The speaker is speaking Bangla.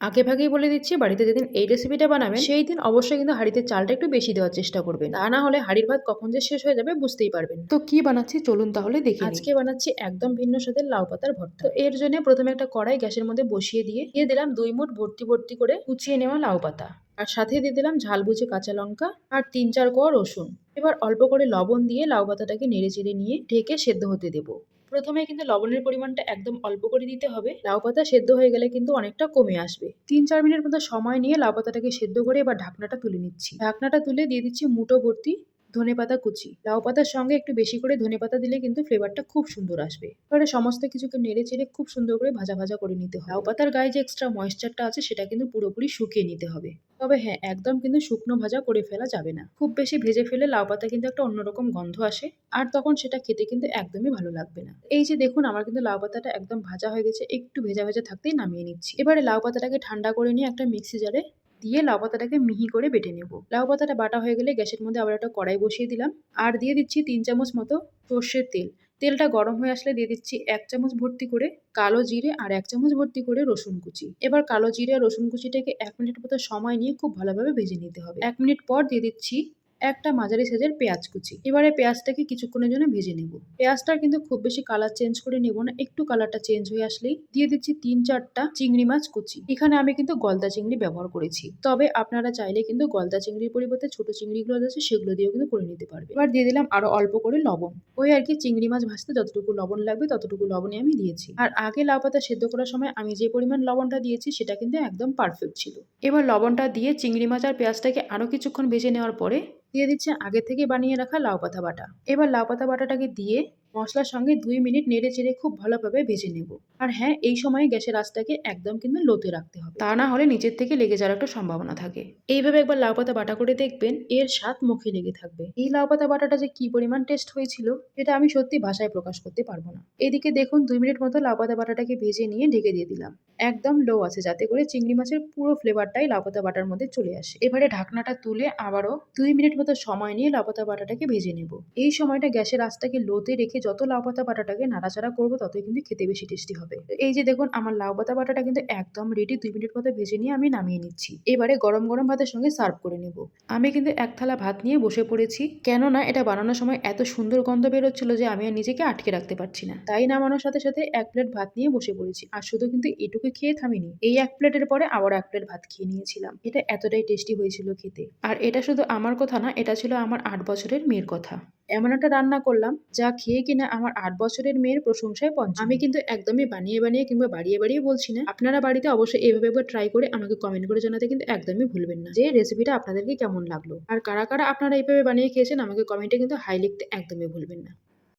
আগেভাগেই বলে দিচ্ছি, বাড়িতে যেদিন এই রেসিপিটা বানাবেন সেই দিন অবশ্যই কিন্তু হাঁড়িতে চালটা একটু বেশি দেওয়ার চেষ্টা করবেন। তা না হলে হাঁড়ির ভাত কখন যে শেষ হয়ে যাবে বুঝতেই পারবেন না। তো কি বানাচ্ছি চলুন তাহলে দেখে নিই। আজকে বানাচ্ছি একদম ভিন্ন স্বাদের লাউ পাতার ভর্তা। তো এর জন্য প্রথমে একটা কড়াই গ্যাসের মধ্যে বসিয়ে দিয়ে দিলাম 2 মুঠ ভর্তি ভর্তি করে কুচিয়ে নেওয়া লাউ পাতা। আর সাথে দিয়ে দিলাম ঝাল বুঝে কাঁচা লঙ্কা আর 3-4 কোয়া রসুন। এবার অল্প করে লবণ দিয়ে লাউ পাতাটাকে নেড়ে চেড়ে নিয়ে ঢেকে সেদ্ধ হতে দেবো। প্রথমে কিন্তু লবণের পরিমাণটা একদম অল্প করে দিতে হবে। লাউ পাতা সেদ্ধ হয়ে গেলে কিন্তু অনেকটা কমে আসবে। 3-4 মিনিট মতো সময় নিয়ে লাউ পাতাটাকে সেদ্ধ করে এবার ঢাকনাটা তুলে নিচ্ছি। ঢাকনাটা তুলে দিয়ে দিচ্ছি মুঠো ভর্তি ধনেপাতা কুচি। লাউ পাতার সঙ্গে একটু বেশি করে ধনেপাতা দিলে কিন্তু ফ্লেভারটা খুব সুন্দর আসবে। এবারে সমস্ত কিছুকে নেড়ে চেড়ে খুব সুন্দর করে ভাজা ভাজা করে নিতে হবে। লাউ পাতার গায়ে যে এক্সট্রা ময়েশ্চারটা আছে সেটা কিন্তু পুরোপুরি শুকিয়ে নিতে হবে। তবে হ্যাঁ, একদম কিন্তু শুকনো ভাজা করে ফেলা যাবে না। খুব বেশি ভেজে ফেলে লাউ পাতা কিন্তু একটা অন্যরকম গন্ধ আসে। আর তখন সেটা খেতে কিন্তু একদমই ভালো লাগবে না। এই যে দেখুন, আমার কিন্তু লাউ পাতাটা একদম ভাজা হয়ে গেছে। একটু ভেজা ভেজা থাকতেই নামিয়ে নিচ্ছি। এবারে লাউ পাতাটাকে ঠান্ডা করে নিয়ে একটা মিক্সি জারে দিয়ে লাউ পাতাটাকে মিহি করে বেটে নেব। লাউ পাতাটা বাটা হয়ে গেলে গ্যাসের মধ্যে আবার একটা কড়াই বসিয়ে দিলাম। আর দিয়ে দিচ্ছি 3 চামচ মতো সর্ষের তেল। তেলটা গরম হয়ে আসলে দিয়ে দিচ্ছি 1 চামচ ভর্তি করে কালো জিরে আর 1 চামচ ভর্তি করে রসুন কুচি। এবার কালো জিরে আর রসুন কুচিটাকে 1 মিনিট মতো সময় নিয়ে খুব ভালোভাবে ভেজে নিতে হবে। 1 মিনিট পর দিয়ে দিচ্ছি একটা মাঝারি সাইজের পেঁয়াজ কুচি। এবারে পেঁয়াজটাকে কিছুক্ষণের জন্য ভেজে নেব। পেঁয়াজটার কিন্তু খুব বেশি কালার চেঞ্জ করে নেব না, একটু কালারটা চেঞ্জ হয়ে আসলেই দিয়ে দিচ্ছি 3-4টা চিংড়ি মাছ কুচি। এখানে আমি কিন্তু গলদা চিংড়ি ব্যবহার করেছি, তবে আপনারা চাইলে কিন্তু গলদা চিংড়ির পরিবর্তে ছোট চিংড়িগুলো আছে সেগুলো দিয়েও কিন্তু করে নিতে পারবে। এবার দিয়ে দিলাম আরো অল্প করে লবণ। ওই আর কি, চিংড়ি মাছ ভাজতে যতটুকু লবণ লাগবে ততটুকু লবণই আমি দিয়েছি। আর আগে লাউ পাতা সেদ্ধ করার সময় আমি যে পরিমাণ লবণটা দিয়েছি সেটা কিন্তু একদম পারফেক্ট ছিল। এবার লবণটা দিয়ে চিংড়ি মাছ আর পেঁয়াজটাকে আরো কিছুক্ষণ ভেজে নেওয়ার পরে দিয়ে দিচ্ছে আগে থেকে বানিয়ে রাখা লাউ পাতা বাটা। এবার লাউ পাতা বাটাটাকে দিয়ে মশলার সঙ্গে 2 মিনিট নেড়ে চেড়ে খুব ভালোভাবে ভেজে নেব। আর হ্যাঁ, এই সময় গ্যাসের আঁচটাকে একদম কিন্তু লোতে রাখতে হবে, তা না হলে নিচের থেকে লেগে যাওয়ার একটা সম্ভাবনা থাকে। এইভাবে একবার লাউ পাতা বাটা করে দেখবেন, এর স্বাদ মুখে লেগে থাকবে। এই লাউ পাতা বাটাটা যে কি পরিমাণ টেস্ট হয়েছিল এটা আমি সত্যি ভাষায় প্রকাশ করতে পারবো না। এদিকে দেখুন 2 মিনিট মতো লাউ পাতা বাটাটাকে ভেজে নিয়ে ঢেকে দিয়ে দিলাম। একদম লো আছে, যাতে করে চিংড়ি মাছের পুরো ফ্লেভারটাই লাউ পাতা বাটার মধ্যে চলে আসে। এবারে ঢাকনাটা তুলে আবারও 2 মিনিট মতো সময় নিয়ে লাউ পাতা বাটাটাকে ভেজে নেব। এই সময়টা গ্যাসের আঁচটাকে লোতে রেখে যত লাউ পাতা বাটাটাকে নাড়াচাড়া করবো ততই কিন্তু খেতে বেশি টেস্টি হবে। তো এই যে দেখুন, আমার লাউ পাতা বাটাটা কিন্তু একদম রেডি। 2 মিনিট মতো ভেজে নিয়ে আমি নামিয়ে নিচ্ছি। এবারে গরম গরম ভাতের সঙ্গে সার্ভ করে নেব। আমি কিন্তু এক থালা ভাত নিয়ে বসে পড়েছি, কেননা এটা বানানোর সময় এত সুন্দর গন্ধ বেরোচ্ছিল যে আমি আর নিজেকে আটকে রাখতে পারছি না। তাই নামানোর সাথে সাথে 1 প্লেট ভাত নিয়ে বসে পড়েছি। আর শুধু কিন্তু এটুকু খেয়ে থামিনি, এই 1 প্লেটের পরে আবার 1 প্লেট ভাত খেয়ে নিয়েছিলাম। এটা এতটাই টেস্টি হয়েছিল খেতে। আর এটা শুধু আমার কথা না, এটা ছিল আমার 8 বছরের মেয়ের কথা। এমন একটা রান্না করলাম যা খেয়ে কিনা আমার 8 বছরের মেয়ের প্রশংসায় পঞ্চম। আমি কিন্তু একদমই বানিয়ে বানিয়ে কিংবা বাড়িয়ে বাড়িয়ে বলছি না। আপনারা বাড়িতে অবশ্যই এইভাবে একবার ট্রাই করে আমাকে কমেন্ট করে জানাতে কিন্তু একদমই ভুলবেন না যে রেসিপিটা আপনাদেরকে কেমন লাগলো। আর কারা কারা আপনারা এইভাবে বানিয়ে খেয়েছেন আমাকে কমেন্টে কিন্তু হাই লিখতে একদমই ভুলবেন না।